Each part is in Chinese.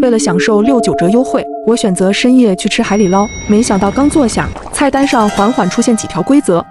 为了享受69折优惠，我选择深夜去吃海底捞。没想到刚坐下，菜单上缓缓出现几条规则：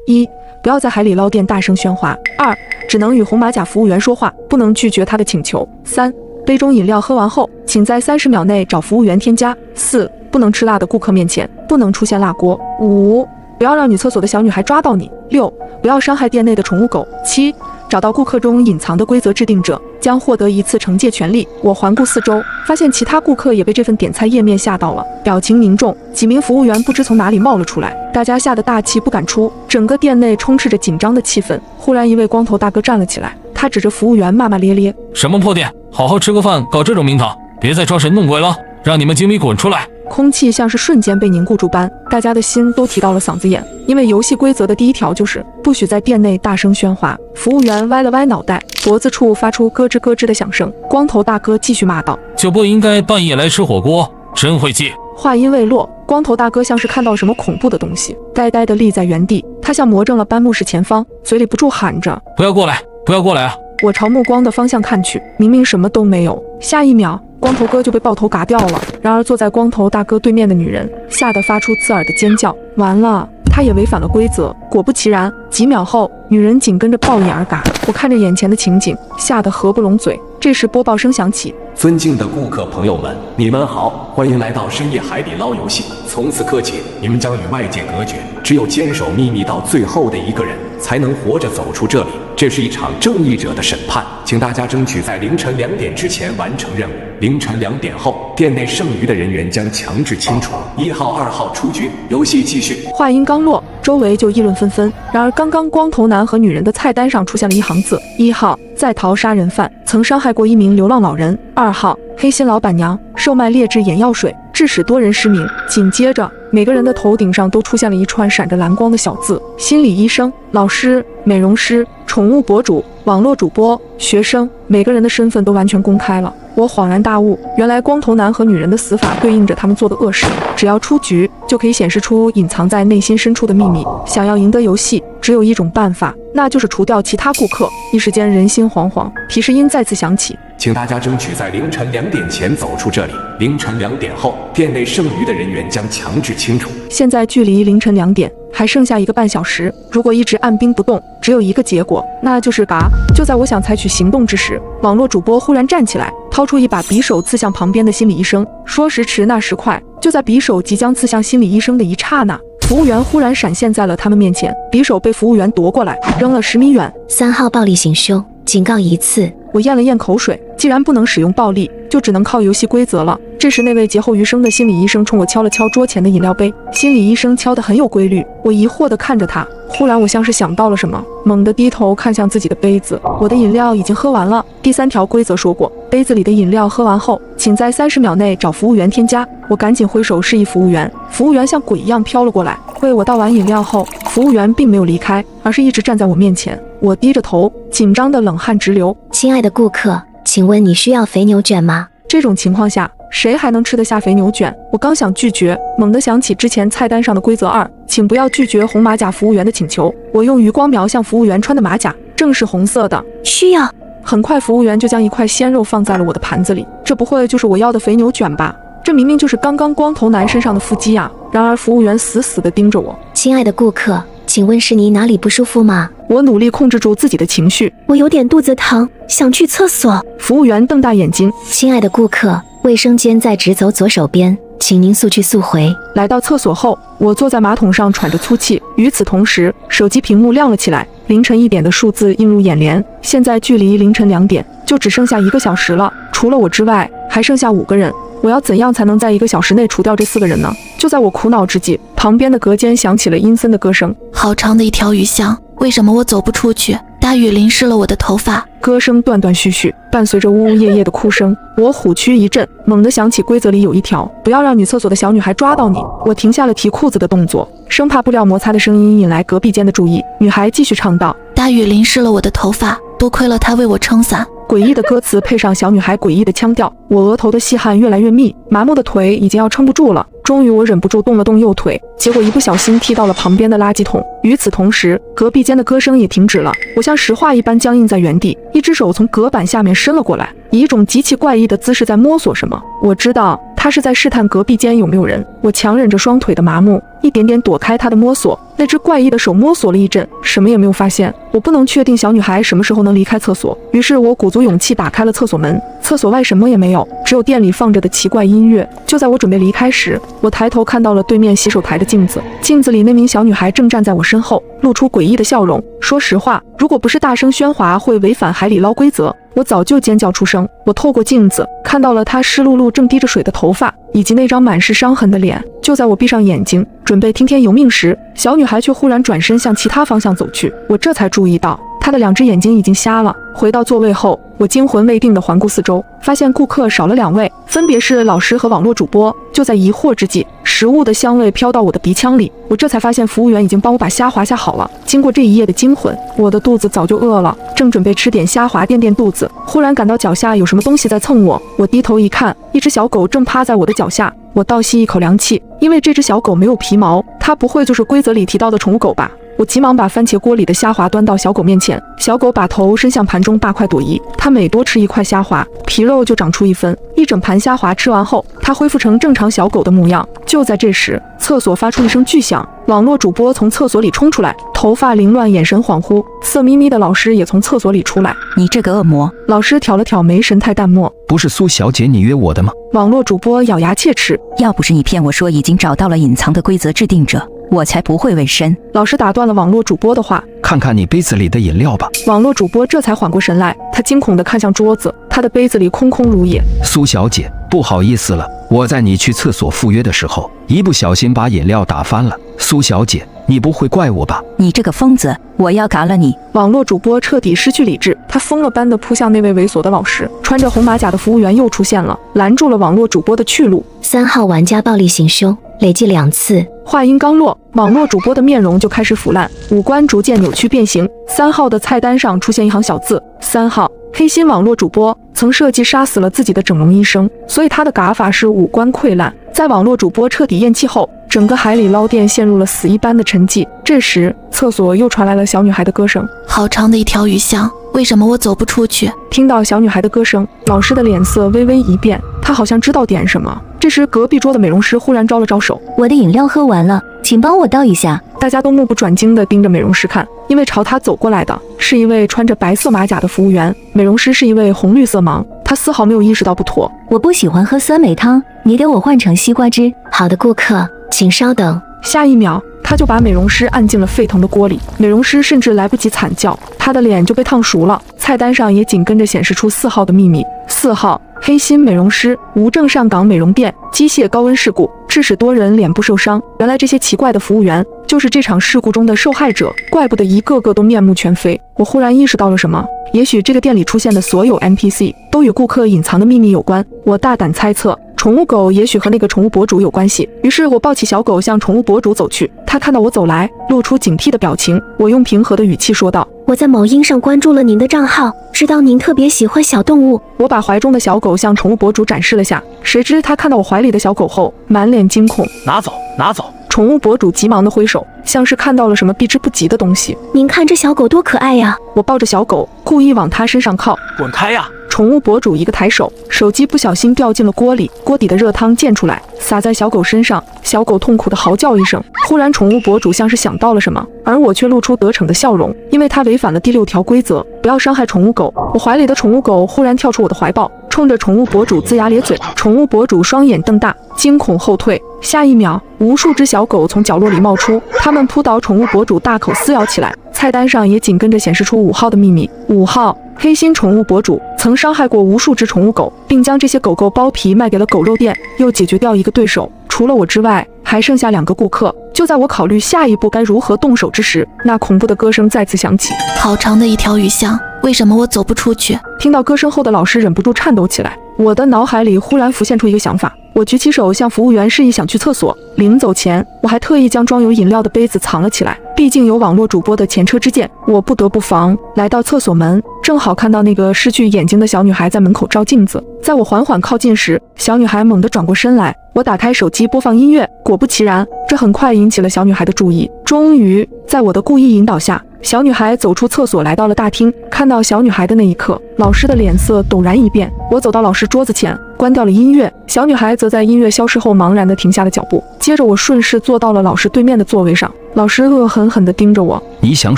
一、不要在海底捞店大声喧哗；二、只能与红马甲服务员说话，不能拒绝他的请求；三、杯中饮料喝完后，请在30秒内找服务员添加；四、不能吃辣的顾客面前不能出现辣锅；五、不要让女厕所的小女孩抓到你；六、不要伤害店内的宠物狗；七、找到顾客中隐藏的规则制定者将获得一次惩戒权利。我环顾四周，发现其他顾客也被这份点菜页面吓到了，表情凝重。几名服务员不知从哪里冒了出来，大家吓得大气不敢出，整个店内充斥着紧张的气氛。忽然，一位光头大哥站了起来，他指着服务员骂骂咧咧：“什么破店，好好吃个饭，搞这种名堂，别再装神弄鬼了，让你们经理滚出来！”空气像是瞬间被凝固住般，大家的心都提到了嗓子眼。因为游戏规则的第一条就是不许在店内大声喧哗。服务员歪了歪脑袋，脖子处发出咯吱咯吱的响声。光头大哥继续骂道：“就不应该半夜来吃火锅，真会记。”话音未落，光头大哥像是看到什么恐怖的东西，呆呆地立在原地。他像魔怔了般目视前方，嘴里不住喊着：“不要过来，不要过来啊！”我朝目光的方向看去，明明什么都没有，下一秒光头哥就被爆头嘎掉了。然而坐在光头大哥对面的女人吓得发出刺耳的尖叫，完了，她也违反了规则。果不其然，几秒后，女人紧跟着爆眼而嘎。我看着眼前的情景，吓得合不拢嘴。这时播报声响起：“尊敬的顾客朋友们，你们好，欢迎来到深夜海底捞游戏。从此刻起，你们将与外界隔绝，只有坚守秘密到最后的一个人，才能活着走出这里。这是一场正义者的审判，请大家争取在凌晨2点之前完成任务。凌晨2点后，店内剩余的人员将强制清除。1号、2号出局，游戏继续。”话音刚落，周围就议论纷纷。然而，刚刚光头男和女人的菜单上出现了一行字：1号，在逃杀人犯，曾伤害过1名流浪老人；2号，黑心老板娘，售卖劣质眼药水，致使多人失明。紧接着，每个人的头顶上都出现了一串闪着蓝光的小字：心理医生、老师、美容师、宠物博主、网络主播、学生，每个人的身份都完全公开了。我恍然大悟，原来光头男和女人的死法对应着他们做的恶事。只要出局，就可以显示出隐藏在内心深处的秘密。想要赢得游戏，只有一种办法，那就是除掉其他顾客。一时间人心惶惶，提示音再次响起：“请大家争取在凌晨2点前走出这里。凌晨2点后，店内剩余的人员将强制清除。”现在距离凌晨2点还剩下1个半小时，如果一直按兵不动，只有一个结果，那就是嘎。就在我想采取行动之时，网络主播忽然站起来，掏出一把匕首刺向旁边的心理医生。说时迟，那时快，就在匕首即将刺向心理医生的一刹那，服务员忽然闪现在了他们面前，匕首被服务员夺过来，扔了10米远。3号暴力行凶，警告1次。我咽了咽口水，既然不能使用暴力，就只能靠游戏规则了。这时，那位劫后余生的心理医生冲我敲了敲桌前的饮料杯。心理医生敲得很有规律，我疑惑地看着他。忽然，我像是想到了什么，猛地低头看向自己的杯子，我的饮料已经喝完了。第3条规则说过，杯子里的饮料喝完后，请在30秒内找服务员添加。我赶紧挥手示意服务员，服务员像鬼一样飘了过来，为我倒完饮料后，服务员并没有离开，而是一直站在我面前。我低着头，紧张的冷汗直流。亲爱的顾客，请问你需要肥牛卷吗？这种情况下，谁还能吃得下肥牛卷？我刚想拒绝，猛地想起之前菜单上的规则2，请不要拒绝红马甲服务员的请求。我用余光瞄向服务员穿的马甲，正是红色的。需要。很快，服务员就将一块鲜肉放在了我的盘子里。这不会就是我要的肥牛卷吧？这明明就是刚刚光头男身上的腹肌啊！然而服务员死死地盯着我。亲爱的顾客，请问是你哪里不舒服吗？我努力控制住自己的情绪。我有点肚子疼，想去厕所。服务员瞪大眼睛。亲爱的顾客，卫生间在直走左手边，请您速去速回。来到厕所后，我坐在马桶上喘着粗气。与此同时，手机屏幕亮了起来，凌晨1点的数字映入眼帘。现在距离凌晨2点就只剩下1个小时了，除了我之外，还剩下5个人。我要怎样才能在1个小时内除掉这4个人呢？就在我苦恼之际，旁边的隔间响起了阴森的歌声。好长的一条鱼巷，为什么我走不出去？大雨淋湿了我的头发。歌声断断续续，伴随着呜呜咽咽的哭声。我虎躯一震，猛地想起规则里有一条，不要让女厕所的小女孩抓到你。我停下了提裤子的动作，生怕布料摩擦的声音引来隔壁间的注意。女孩继续唱道：大雨淋湿了我的头发，多亏了她为我撑伞。诡异的歌词配上小女孩诡异的腔调，我额头的细汗越来越密，麻木的腿已经要撑不住了。终于我忍不住动了动右腿，结果一不小心踢到了旁边的垃圾桶。与此同时，隔壁间的歌声也停止了，我像石化一般僵硬在原地，一只手从隔板下面伸了过来，以一种极其怪异的姿势在摸索什么。我知道他是在试探隔壁间有没有人，我强忍着双腿的麻木，一点点躲开他的摸索。那只怪异的手摸索了一阵，什么也没有发现。我不能确定小女孩什么时候能离开厕所，于是我鼓足勇气打开了厕所门。厕所外什么也没有，只有店里放着的奇怪音乐。就在我准备离开时，我抬头看到了对面洗手台的镜子，镜子里那名小女孩正站在我身后，露出诡异的笑容。说实话，如果不是大声喧哗会违反海底捞规则，我早就尖叫出声。我透过镜子看到了她湿漉漉正滴着水的头发，以及那张满是伤痕的脸。就在我闭上眼睛准备听天由命时，小女孩却忽然转身向其他方向走去，我这才注意到她的2只眼睛已经瞎了。回到座位后，我惊魂未定地环顾四周，发现顾客少了2位，分别是老师和网络主播。就在疑惑之际，食物的香味飘到我的鼻腔里，我这才发现服务员已经帮我把虾滑下好了。经过这一夜的惊魂，我的肚子早就饿了，正准备吃点虾滑垫垫肚子，忽然感到脚下有什么东西在蹭我。我低头一看，一只小狗正趴在我的脚下。我倒吸一口凉气，因为这只小狗没有皮毛，它不会就是规则里提到的宠物狗吧？我急忙把番茄锅里的虾滑端到小狗面前，小狗把头伸向盘中大快朵颐。它每多吃1块虾滑，皮肉就长出1分。一整盘虾滑吃完后，它恢复成正常小狗的模样。就在这时，厕所发出一声巨响，网络主播从厕所里冲出来，头发凌乱，眼神恍惚。色眯眯的老师也从厕所里出来。你这个恶魔！老师挑了挑眉，神态淡漠。不是苏小姐你约我的吗？网络主播咬牙切齿。要不是你骗我说已经找到了隐藏的规则制定者，我才不会委身。老师打断了网络主播的话。看看你杯子里的饮料吧。网络主播这才缓过神来，他惊恐地看向桌子，他的杯子里空空如也。苏小姐，不好意思了，我在你去厕所赴约的时候，一不小心把饮料打翻了。苏小姐，你不会怪我吧？你这个疯子，我要嘎了你！网络主播彻底失去理智，他疯了般地扑向那位猥琐的老师。穿着红马甲的服务员又出现了，拦住了网络主播的去路。3号玩家暴力行凶，累计2次。话音刚落，网络主播的面容就开始腐烂，五官逐渐扭曲变形。3号的菜单上出现一行小字：3号，黑心网络主播曾设计杀死了自己的整容医生，所以他的嘎法是五官溃烂。在网络主播彻底咽气后，整个海底捞店陷入了死一般的沉寂。这时，厕所又传来了小女孩的歌声：好长的一条鱼巷，为什么我走不出去？听到小女孩的歌声，老师的脸色微微一变，他好像知道点什么。这时，隔壁桌的美容师忽然招了招手：我的饮料喝完了，请帮我倒一下。大家都目不转睛地盯着美容师看，因为朝他走过来的是一位穿着白色马甲的服务员，美容师是一位红绿色盲，他丝毫没有意识到不妥。我不喜欢喝酸梅汤，你给我换成西瓜汁。好的，顾客，请稍等。下一秒，他就把美容师按进了沸腾的锅里，美容师甚至来不及惨叫，他的脸就被烫熟了。菜单上也紧跟着显示出4号的秘密：4号，黑心美容师，无证上岗美容店，机械高温事故，致使多人脸部受伤。原来这些奇怪的服务员就是这场事故中的受害者，怪不得一个个都面目全非。我忽然意识到了什么，也许这个店里出现的所有 NPC 都与顾客隐藏的秘密有关。我大胆猜测，宠物狗也许和那个宠物博主有关系。于是我抱起小狗向宠物博主走去，他看到我走来，露出警惕的表情。我用平和的语气说道：我在某音上关注了您的账号，知道您特别喜欢小动物。我把怀中的小狗向宠物博主展示了下，谁知他看到我怀里的小狗后，满脸惊恐：拿走，拿走！宠物博主急忙地挥手，像是看到了什么避之不及的东西。您看这小狗多可爱呀！我抱着小狗，故意往它身上靠。滚开呀！宠物博主一个抬手，手机不小心掉进了锅里，锅底的热汤溅出来，洒在小狗身上。小狗痛苦地嚎叫一声。忽然，宠物博主像是想到了什么，而我却露出得逞的笑容，因为他违反了第6条规则，不要伤害宠物狗。我怀里的宠物狗忽然跳出我的怀抱，冲着宠物博主龇牙咧嘴。宠物博主双眼瞪大，惊恐后退。下一秒，无数只小狗从角落里冒出，它们扑倒宠物博主，大口撕咬起来。菜单上也紧跟着显示出5号的秘密：5号，黑心宠物博主曾伤害过无数只宠物狗，并将这些狗狗剥皮卖给了狗肉店，又解决掉一个对手。除了我之外，还剩下2个顾客。就在我考虑下一步该如何动手之时，那恐怖的歌声再次响起：好长的一条鱼巷，为什么我走不出去？听到歌声后的老师忍不住颤抖起来。我的脑海里忽然浮现出一个想法，我举起手向服务员示意想去厕所。临走前，我还特意将装有饮料的杯子藏了起来，毕竟有网络主播的前车之鉴，我不得不防。来到厕所门，正好看到那个失去眼睛的小女孩在门口照镜子。在我缓缓靠近时，小女孩猛地转过身来。我打开手机播放音乐，果不其然，这很快引起了小女孩的注意。终于，在我的故意引导下，小女孩走出厕所，来到了大厅。看到小女孩的那一刻，老师的脸色陡然一变。我走到老师桌子前，关掉了音乐。小女孩则在音乐消失后茫然地停下了脚步。接着我顺势坐到了老师对面的座位上。老师恶狠狠地盯着我，你想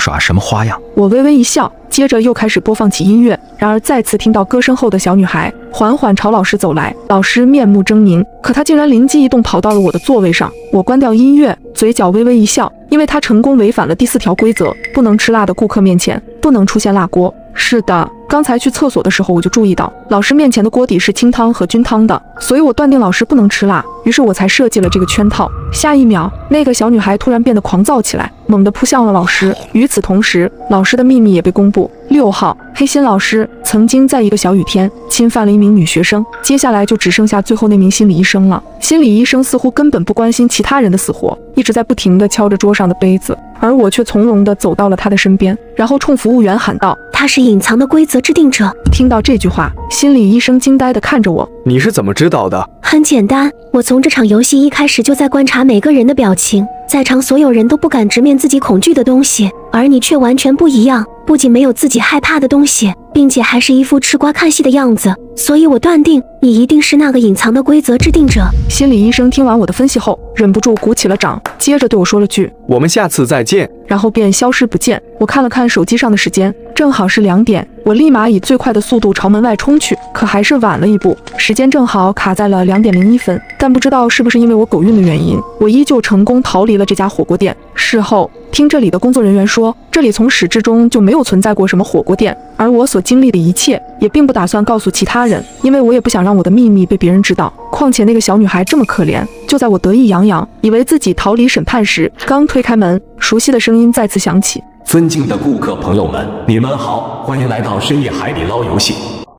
耍什么花样？我微微一笑，接着又开始播放起音乐。然而再次听到歌声后的小女孩缓缓朝老师走来，老师面目狰狞，可她竟然灵机一动跑到了我的座位上。我关掉音乐，嘴角微微一笑，因为她成功违反了第4条规则，不能吃辣的顾客面前不能出现辣锅。是的，刚才去厕所的时候我就注意到老师面前的锅底是清汤和菌汤的，所以我断定老师不能吃辣，于是我才设计了这个圈套。下一秒，那个小女孩突然变得狂躁起来，猛地扑向了老师。与此同时，老师的秘密也被公布。6号黑心老师曾经在一个小雨天侵犯了一名女学生，接下来就只剩下最后那名心理医生了。心理医生似乎根本不关心其他人的死活，一直在不停地敲着桌上的杯子，而我却从容地走到了他的身边，然后冲服务员喊道：“他是隐藏的规则制定者。”听到这句话，心理医生惊呆地看着我。你是怎么知道的？很简单，我从这场游戏一开始就在观察每个人的表情，在场所有人都不敢直面自己恐惧的东西，而你却完全不一样，不仅没有自己害怕的东西，并且还是一副吃瓜看戏的样子，所以我断定你一定是那个隐藏的规则制定者。心理医生听完我的分析后，忍不住鼓起了掌，接着对我说了句：“我们下次再见。”然后便消失不见。我看了看手机上的时间，正好是2点，我立马以最快的速度朝门外冲去，可还是晚了一步，时间正好卡在了2点01分。但不知道是不是因为我狗运的原因，我依旧成功逃离了这家火锅店。事后听这里的工作人员说，这里从始至终就没有存在过什么火锅店，而我所经历的一切也并不打算告诉其他人，因为我也不想让我的秘密被别人知道。况且那个小女孩这么可怜。就在我得意洋洋，以为自己逃离审判时，刚推开门，熟悉的声音再次响起：“尊敬的顾客朋友们，你们好，欢迎来到深夜海底捞游戏。